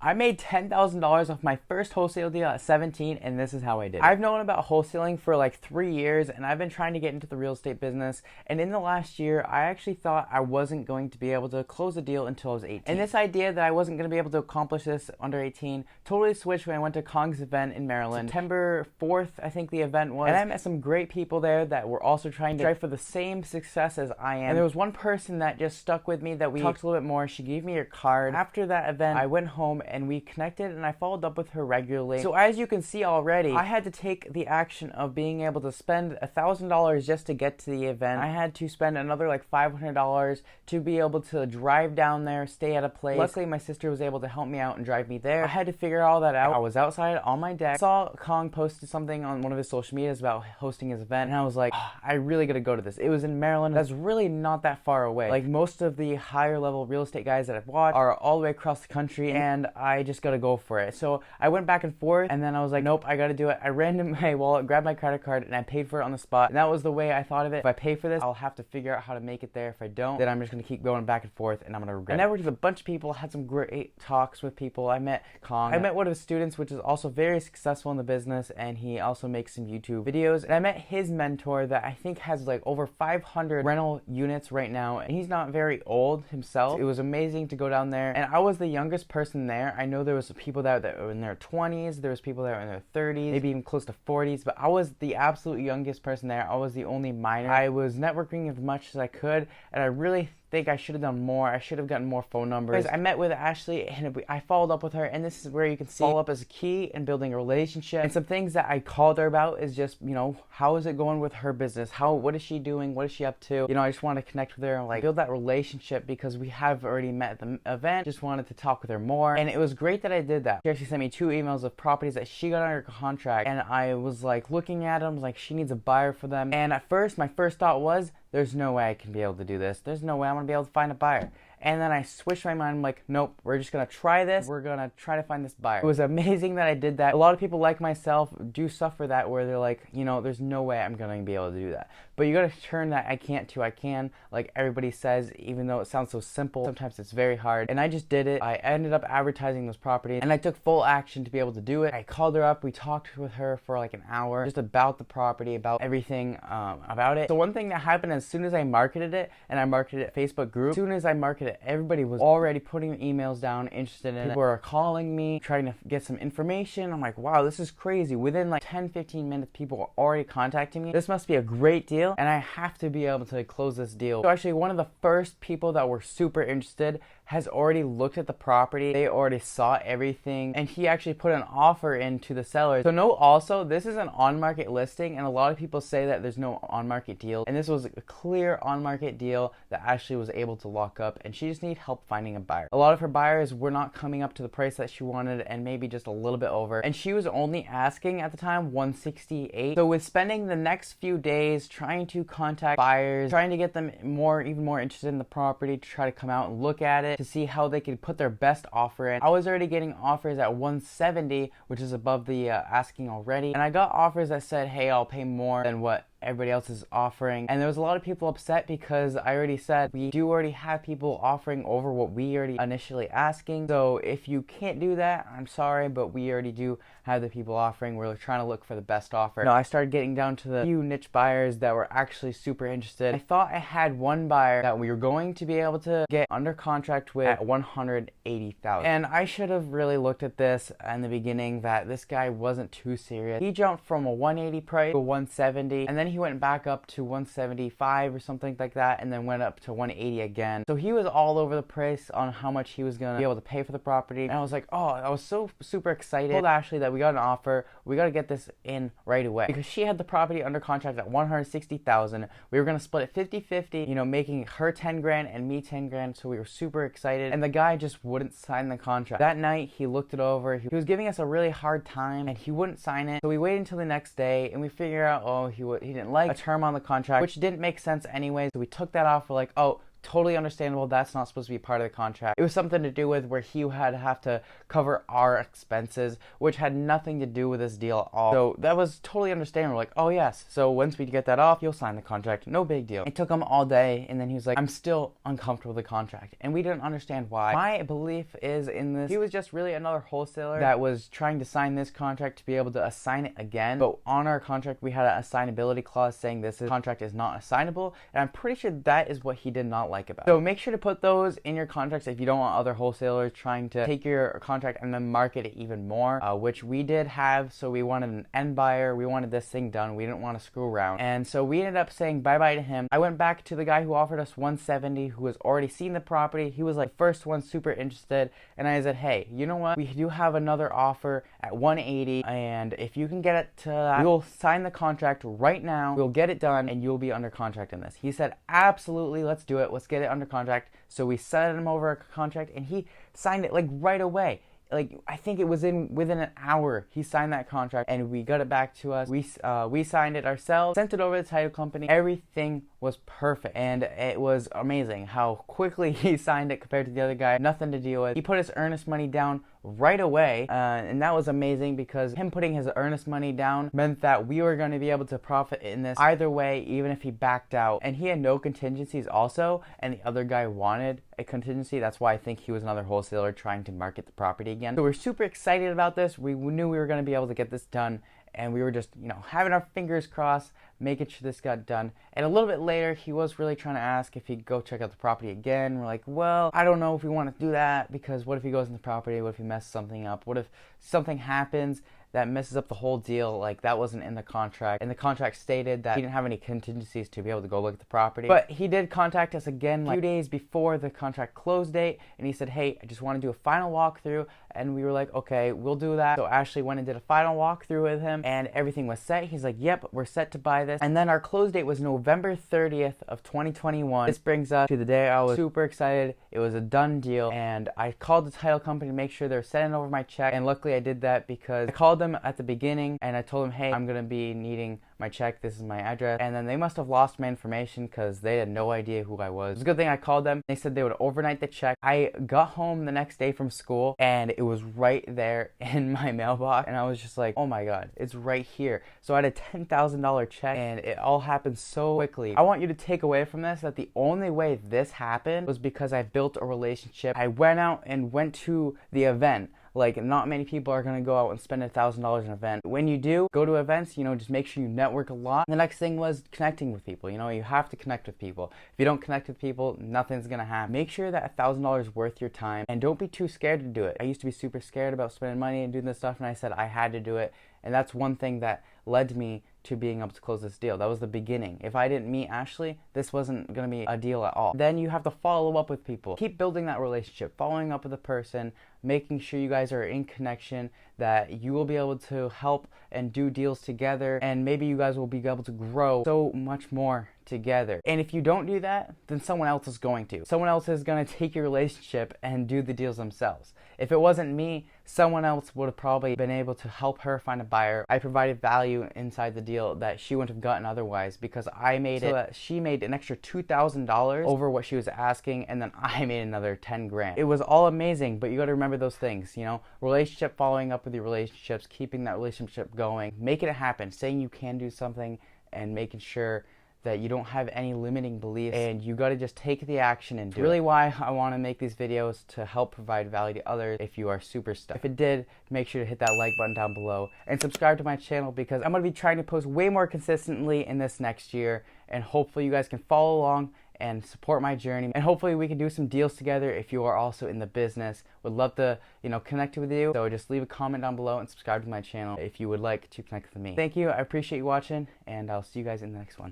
I made $10,000 off my first wholesale deal at 17, and this is how I did it. I've known about wholesaling for like 3 years, and I've been trying to get into the real estate business. And in the last year, I actually thought I wasn't going to be able to close a deal until I was 18. And this idea that I wasn't going to be able to accomplish this under 18 totally switched when I went to Kong's event in Maryland. September 4th, I think the event was. And I met some great people there that were also trying to strive for the same success as I am. And there was one person that just stuck with me that we talked a little bit more. She gave me her card. After that event, I went home and we connected, and I followed up with her regularly. So as you can see already, I had to take the action of being able to spend $1,000 just to get to the event. I had to spend another like $500 to be able to drive down there, stay at a place. Luckily, my sister was able to help me out and drive me there. I had to figure all that out. I was outside on my deck. I saw Kong posted something on one of his social medias about hosting his event, and I was like, oh, I really gotta go to this. It was in Maryland. That's really not that far away. Like most of the higher level real estate guys that I've watched are all the way across the country, and I just gotta go for it. So I went back and forth, and then I was like, nope, I gotta do it. I ran to my wallet, grabbed my credit card, and I paid for it on the spot. And that was the way I thought of it. If I pay for this, I'll have to figure out how to make it there. If I don't, then I'm just gonna keep going back and forth, and I'm gonna regret it. I networked with a bunch of people, had some great talks with people. I met Kong. I met one of his students, which is also very successful in the business, and he also makes some YouTube videos. And I met his mentor that I think has like over 500 rental units right now, and he's not very old himself. It was amazing to go down there, and I was the youngest person there. I know there was people that were in their 20s, there was people that were in their 30s, maybe even close to 40s, but I was the absolute youngest person there. I was the only minor. I was networking as much as I could, and I really think I should have done more. I should have gotten more phone numbers. I met with Ashley, and I followed up with her, and this is where you can see follow up is key in building a relationship. And some things that I called her about is just, you know, how is it going with her business? What is she doing? What is she up to? You know, I just want to connect with her and like build that relationship because we have already met at the event. Just wanted to talk with her more, and it was great that I did that. She actually sent me 2 emails of properties that she got under contract, and I was like looking at them, like she needs a buyer for them. And at first, my first thought was, there's no way I can be able to do this. There's no way I'm going to be able to find a buyer. And then I switched my mind. I'm like, nope, we're just going to try this. We're going to try to find this buyer. It was amazing that I did that. A lot of people like myself do suffer that where they're like, you know, there's no way I'm going to be able to do that. But you got to turn that I can't to I can, like everybody says, even though it sounds so simple. Sometimes it's very hard. And I just did it. I ended up advertising those properties, and I took full action to be able to do it. I called her up. We talked with her for like an hour just about the property, about everything about it. So one thing that happened as soon as I marketed it, and I marketed it Facebook group, as soon as I marketed it, everybody was already putting emails down, interested in it. People were calling me, trying to get some information. I'm like, wow, this is crazy. Within like 10-15 minutes, people were already contacting me. This must be a great deal, and I have to be able to close this deal. So actually, one of the first people that were super interested has already looked at the property. They already saw everything, and he actually put an offer into the seller. So note also, this is an on-market listing, and a lot of people say that there's no on-market deal, and this was a clear on-market deal that Ashley was able to lock up, and she just needed help finding a buyer. A lot of her buyers were not coming up to the price that she wanted, and maybe just a little bit over, and she was only asking at the time $168. So with spending the next few days trying to contact buyers, trying to get them even more interested in the property, to try to come out and look at it, to see how they could put their best offer in. I was already getting offers at $170, which is above the asking already, and I got offers that said, hey, I'll pay more than what everybody else is offering. And there was a lot of people upset because I already said we do already have people offering over what we already initially asking. So if you can't do that, I'm sorry, but we already do have the people offering. We're trying to look for the best offer. No, I started getting down to the few niche buyers that were actually super interested. I thought I had one buyer that we were going to be able to get under contract with at $180,000. And I should have really looked at this in the beginning that this guy wasn't too serious. He jumped from a 180 price to 170, and then he went back up to 175 or something like that, and then went up to 180 again. So he was all over the place on how much he was gonna be able to pay for the property. And I was like, oh, I was so super excited. I told Ashley that we got an offer. We got to get this in right away because she had the property under contract at $160,000. We were gonna split it 50-50, you know, making her 10 grand and me 10 grand. So we were super excited, and the guy just wouldn't sign the contract. That night he looked it over. He was giving us a really hard time, and he wouldn't sign it. So we waited until the next day, and we figured out, oh, he didn't like a term on the contract, which didn't make sense anyway. So we took that off. We're like, oh, totally understandable. That's not supposed to be part of the contract. It was something to do with where he had to have to cover our expenses, which had nothing to do with this deal at all. So that was totally understandable. Like, oh yes, so once we get that off, you'll sign the contract. No big deal. It took him all day, and then he was like, I'm still uncomfortable with the contract. And we didn't understand why. My belief is in this, he was just really another wholesaler that was trying to sign this contract to be able to assign it again. But on our contract, we had an assignability clause saying this contract is not assignable. And I'm pretty sure that is what he did not like about it. So make sure to put those in your contracts if you don't want other wholesalers trying to take your contract and then market it even more, which we did have. So we wanted an end buyer. We wanted this thing done. We didn't want to screw around. And so we ended up saying bye-bye to him. I went back to the guy who offered us $170, who has already seen the property. He was like first one super interested. And I said, hey, you know what? We do have another offer at $180. And if you can get it to that, we'll sign the contract right now. We'll get it done and you'll be under contract in this. He said, absolutely, let's do it. Let's get it under contract. So we sent him over a contract and he signed it like right away. Like, I think it was within an hour he signed that contract and we got it back to us. We signed it ourselves, sent it over to the title company. Everything was perfect and it was amazing how quickly he signed it compared to the other guy. Nothing to deal with. He put his earnest money down right away, and that was amazing because him putting his earnest money down meant that we were going to be able to profit in this either way, even if he backed out. And he had no contingencies also, and the other guy wanted a contingency. That's why I think he was another wholesaler trying to market the property again. So we're super excited about this. We knew we were going to be able to get this done, and we were just, having our fingers crossed, making sure this got done. And a little bit later, he was really trying to ask if he'd go check out the property again. We're like, well, I don't know if we want to do that because what if he goes in the property? What if he messes something up? What if something happens that messes up the whole deal? Like, that wasn't in the contract. And the contract stated that he didn't have any contingencies to be able to go look at the property. But he did contact us again like a few days before the contract close date. And he said, hey, I just want to do a final walkthrough. And we were like, okay, we'll do that. So Ashley went and did a final walkthrough with him and everything was set. He's like, yep, we're set to buy this. And then our close date was November 30th of 2021. This brings us to the day I was super excited. It was a done deal. And I called the title company to make sure they're sending over my check. And luckily I did that because I called them at the beginning and I told them, hey, I'm going to be needing my check. This is my address. And then they must have lost my information because they had no idea who I was. It's a good thing I called them. They said they would overnight the check. I got home the next day from school and it was right there in my mailbox. And I was just like, oh my God, it's right here. So I had a $10,000 check and it all happened so quickly. I want you to take away from this that the only way this happened was because I built a relationship. I went out and went to the event. Like, not many people are going to go out and spend $1,000 an event. When you do go to events, just make sure you network a lot. The next thing was connecting with people. You have to connect with people. If you don't connect with people, nothing's going to happen. Make sure that $1,000 is worth your time and don't be too scared to do it. I used to be super scared about spending money and doing this stuff, and I said I had to do it. And that's one thing that led me to being able to close this deal. That was the beginning. If I didn't meet Ashley, this wasn't going to be a deal at all. Then you have to follow up with people. Keep building that relationship, following up with a person, making sure you guys are in connection, that you will be able to help and do deals together, and maybe you guys will be able to grow so much more together. And if you don't do that, then someone else is going to. Someone else is going to take your relationship and do the deals themselves. If it wasn't me, someone else would have probably been able to help her find a buyer. I provided value inside the deal that she wouldn't have gotten otherwise because I made it so that she made an extra $2,000 over what she was asking, and then I made another 10 grand. It was all amazing, but you got to remember those things, relationship, following up with your relationships, keeping that relationship going, making it happen, saying you can do something, and making sure that you don't have any limiting beliefs, and you got to just take the action and do it. Really why I want to make these videos, to help provide value to others if you are super stuck. If it did, make sure to hit that like button down below and subscribe to my channel because I'm going to be trying to post way more consistently in this next year, and hopefully you guys can follow along and support my journey, and hopefully we can do some deals together if you are also in the business. Would love to, connect with you. So just leave a comment down below and subscribe to my channel if you would like to connect with me. Thank you. I appreciate you watching, and I'll see you guys in the next one.